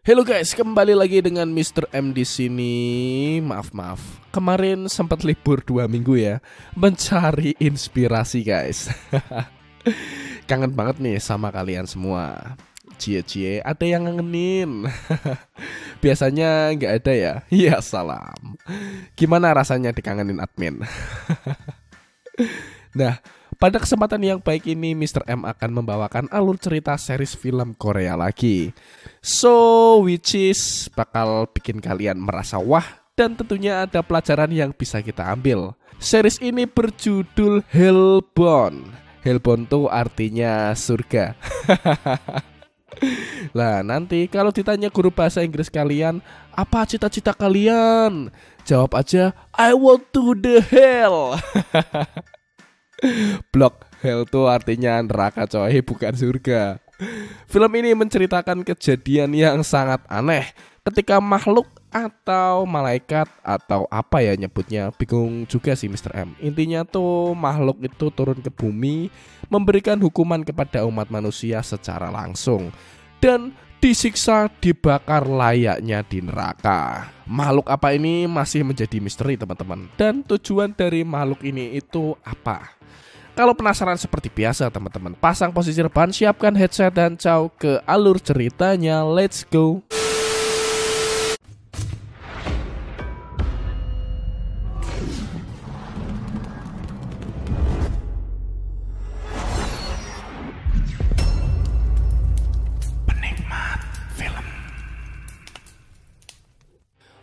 Halo guys, kembali lagi dengan Mr. M di sini. Maaf, kemarin sempat libur 2 minggu ya, mencari inspirasi guys. Kangen banget nih sama kalian semua. Cie, ada yang ngangenin. Biasanya nggak ada ya. Ya salam. Gimana rasanya dikangenin admin? Nah, pada kesempatan yang baik ini Mr. M akan membawakan alur cerita series film Korea lagi. So, which is bakal bikin kalian merasa wah dan tentunya ada pelajaran yang bisa kita ambil. Series ini berjudul Hellbound. Hellbound tuh artinya surga. Lah nanti kalau ditanya guru bahasa Inggris kalian, apa cita-cita kalian? Jawab aja, I want to the hell. Blok, hell tuh artinya neraka coy, bukan surga. Film ini menceritakan kejadian yang sangat aneh ketika makhluk atau malaikat atau apa ya nyebutnya, bingung juga sih Mr. M. Intinya tuh makhluk itu turun ke bumi, memberikan hukuman kepada umat manusia secara langsung dan disiksa, dibakar layaknya di neraka. Makhluk apa ini masih menjadi misteri teman-teman. Dan tujuan dari makhluk ini itu apa? Kalau penasaran seperti biasa teman-teman, pasang posisi rebahan, siapkan headset dan ciao ke alur ceritanya. Let's go.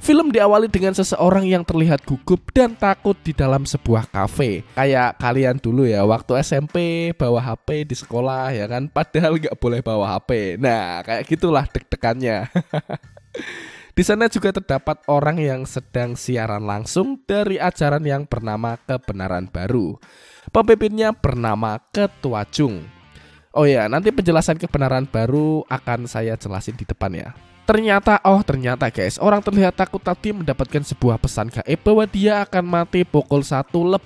Film diawali dengan seseorang yang terlihat gugup dan takut di dalam sebuah kafe. Kayak kalian dulu ya, waktu SMP bawa HP di sekolah ya kan, padahal nggak boleh bawa HP. Nah, kayak gitulah deg-degannya. Di sana juga terdapat orang yang sedang siaran langsung dari ajaran yang bernama Kebenaran Baru. Pemimpinnya bernama Ketua Jung. Oh ya, nanti penjelasan Kebenaran Baru akan saya jelasin di depan ya. Ternyata guys, orang terlihat takut tadi mendapatkan sebuah pesan gaib bahwa dia akan mati pukul 1:20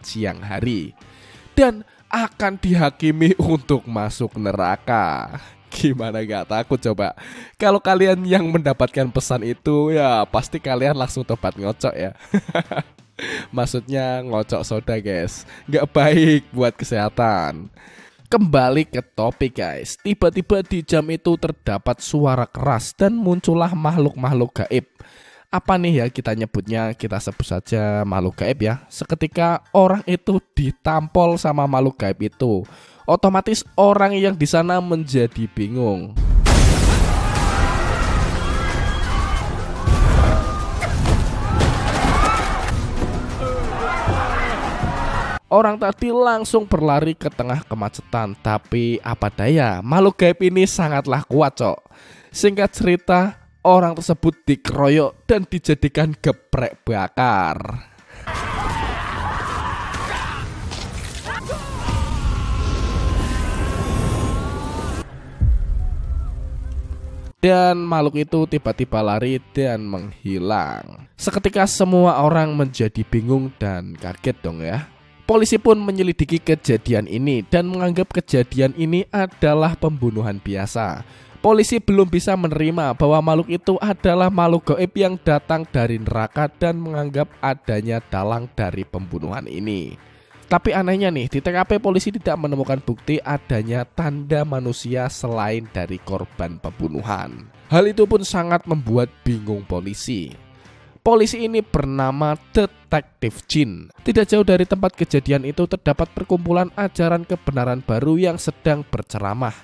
siang hari dan akan dihakimi untuk masuk neraka. Gimana gak takut coba? Kalau kalian yang mendapatkan pesan itu ya pasti kalian langsung tobat ngocok ya. Maksudnya ngocok soda guys, gak baik buat kesehatan. Kembali ke topik guys, tiba-tiba di jam itu terdapat suara keras dan muncullah makhluk-makhluk gaib. Apa nih ya kita nyebutnya, kita sebut saja makhluk gaib ya. Seketika orang itu ditampol sama makhluk gaib itu. Otomatis orang yang di sana menjadi bingung. Orang tadi langsung berlari ke tengah kemacetan. Tapi apa daya, makhluk gaib ini sangatlah kuat cok. Singkat cerita, orang tersebut dikeroyok dan dijadikan geprek bakar. Dan makhluk itu tiba-tiba lari dan menghilang. Seketika semua orang menjadi bingung dan kaget dong ya. Polisi pun menyelidiki kejadian ini dan menganggap kejadian ini adalah pembunuhan biasa. Polisi belum bisa menerima bahwa makhluk itu adalah makhluk gaib yang datang dari neraka dan menganggap adanya dalang dari pembunuhan ini. Tapi anehnya nih, di TKP polisi tidak menemukan bukti adanya tanda manusia selain dari korban pembunuhan. Hal itu pun sangat membuat bingung polisi. Polisi ini bernama Detektif Jin. Tidak jauh dari tempat kejadian itu terdapat perkumpulan ajaran kebenaran baru yang sedang berceramah.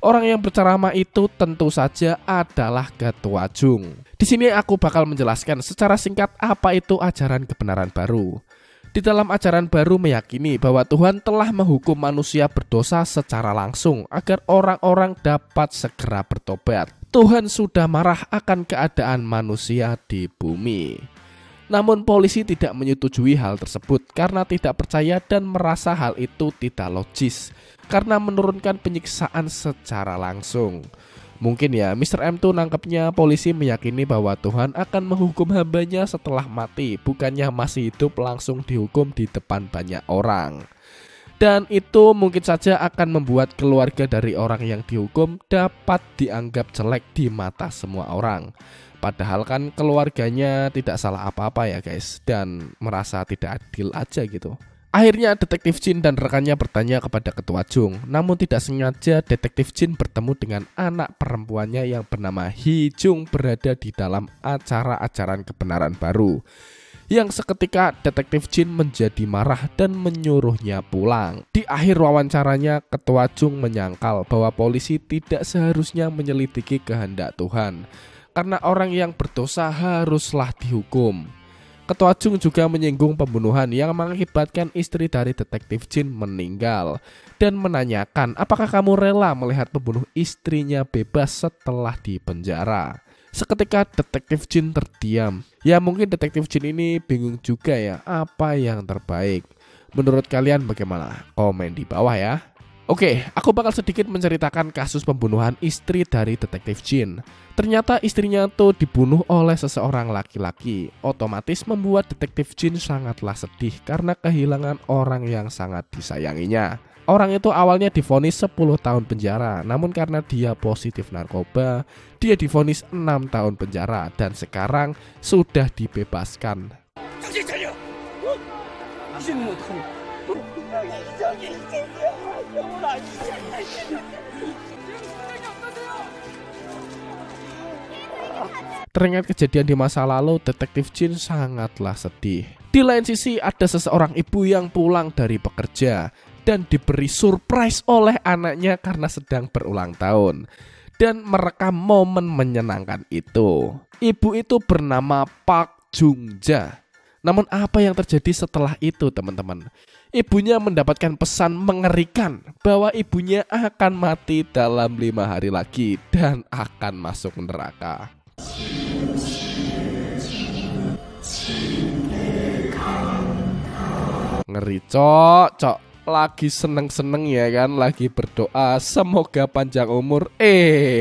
Orang yang berceramah itu tentu saja adalah Ketua Jung. Di sini aku bakal menjelaskan secara singkat apa itu ajaran kebenaran baru. Di dalam ajaran baru meyakini bahwa Tuhan telah menghukum manusia berdosa secara langsung agar orang-orang dapat segera bertobat. Tuhan sudah marah akan keadaan manusia di bumi. Namun polisi tidak menyetujui hal tersebut karena tidak percaya dan merasa hal itu tidak logis karena menurunkan penyiksaan secara langsung. Mungkin ya Mr. M tuh nangkepnya polisi meyakini bahwa Tuhan akan menghukum hambanya setelah mati, bukannya masih hidup langsung dihukum di depan banyak orang. Dan itu mungkin saja akan membuat keluarga dari orang yang dihukum dapat dianggap jelek di mata semua orang. Padahal kan keluarganya tidak salah apa-apa ya guys, dan merasa tidak adil aja gitu. Akhirnya Detektif Jin dan rekannya bertanya kepada Ketua Jung. Namun tidak sengaja Detektif Jin bertemu dengan anak perempuannya yang bernama Hee Jung berada di dalam acara ajaran kebenaran baru. Yang seketika Detektif Jin menjadi marah dan menyuruhnya pulang. Di akhir wawancaranya, Ketua Jung menyangkal bahwa polisi tidak seharusnya menyelidiki kehendak Tuhan, karena orang yang berdosa haruslah dihukum. Ketua Jung juga menyinggung pembunuhan yang mengakibatkan istri dari Detektif Jin meninggal dan menanyakan apakah kamu rela melihat pembunuh istrinya bebas setelah dipenjara. Seketika Detektif Jin terdiam. Ya mungkin Detektif Jin ini bingung juga ya apa yang terbaik. Menurut kalian bagaimana? Komen di bawah ya. Oke, aku bakal sedikit menceritakan kasus pembunuhan istri dari Detektif Jin. Ternyata istrinya tuh dibunuh oleh seseorang laki-laki. Otomatis membuat Detektif Jin sangatlah sedih karena kehilangan orang yang sangat disayanginya. Orang itu awalnya divonis 10 tahun penjara, namun karena dia positif narkoba, dia divonis 6 tahun penjara dan sekarang sudah dibebaskan. Teringat kejadian di masa lalu, Detektif Jin sangatlah sedih. Di lain sisi ada seseorang ibu yang pulang dari bekerja dan diberi surprise oleh anaknya karena sedang berulang tahun dan merekam momen menyenangkan itu. Ibu itu bernama Park Jung-ja. Namun apa yang terjadi setelah itu teman-teman? Ibunya mendapatkan pesan mengerikan bahwa ibunya akan mati dalam 5 hari lagi dan akan masuk neraka. Ngeri cok. Lagi seneng-seneng ya kan, lagi berdoa semoga panjang umur,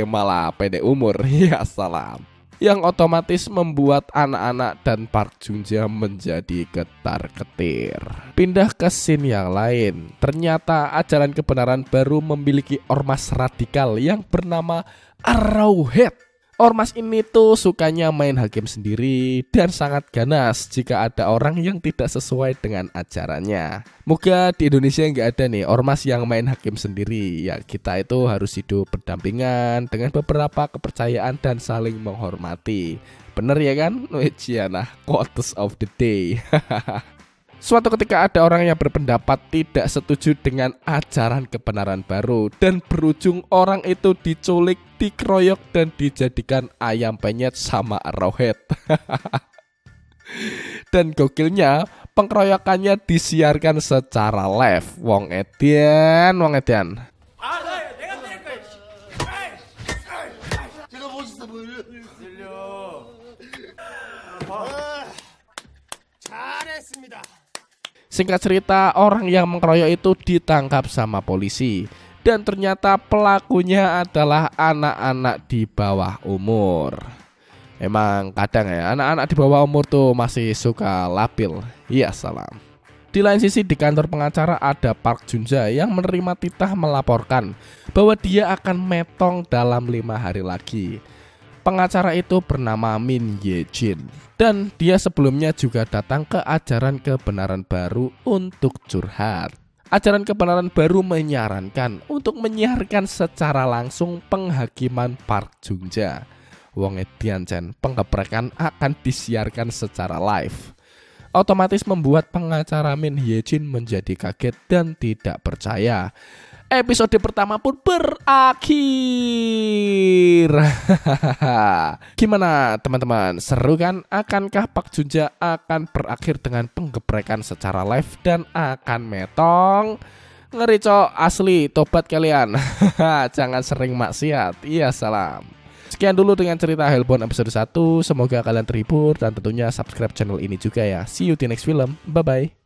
malah pendek umur. Ya salam. Yang otomatis membuat anak-anak dan Park Jung-ja menjadi getar-getir. Pindah ke scene yang lain. Ternyata ajaran kebenaran baru memiliki ormas radikal yang bernama Arrowhead. Ormas ini tuh sukanya main hakim sendiri dan sangat ganas jika ada orang yang tidak sesuai dengan ajarannya. Moga di Indonesia nggak ada nih ormas yang main hakim sendiri. Ya kita itu harus hidup berdampingan dengan beberapa kepercayaan dan saling menghormati. Bener ya kan? Nah, quotes of the day. Suatu ketika ada orang yang berpendapat tidak setuju dengan ajaran kebenaran baru dan berujung orang itu diculik, dikeroyok dan dijadikan ayam penyet sama Arrowhead. Dan gokilnya pengkeroyokannya disiarkan secara live. Wong Edian. Singkat cerita, orang yang mengkeroyok itu ditangkap sama polisi. Dan ternyata pelakunya adalah anak-anak di bawah umur. Emang kadang ya, anak-anak di bawah umur tuh masih suka labil. Iya salam. Di lain sisi di kantor pengacara ada Park Jung-ja yang menerima titah melaporkan bahwa dia akan metong dalam 5 hari lagi. Pengacara itu bernama Min Ye-jin dan dia sebelumnya juga datang ke ajaran kebenaran baru untuk curhat. Ajaran kebenaran baru menyarankan untuk menyiarkan secara langsung penghakiman Park Jung-ja. Wong edian Chen, penggeprekan akan disiarkan secara live. Otomatis membuat pengacara Min Ye-jin menjadi kaget dan tidak percaya. Episode pertama pun berakhir. Gimana teman-teman? Seru kan? Akankah Park Jung-ja akan berakhir dengan penggeprekan secara live dan akan metong? Ngeri cok, asli, tobat kalian. Jangan sering maksiat. Iya salam. Sekian dulu dengan cerita Hellbound episode 1. Semoga kalian terhibur dan tentunya subscribe channel ini juga ya. See you di next film. Bye bye.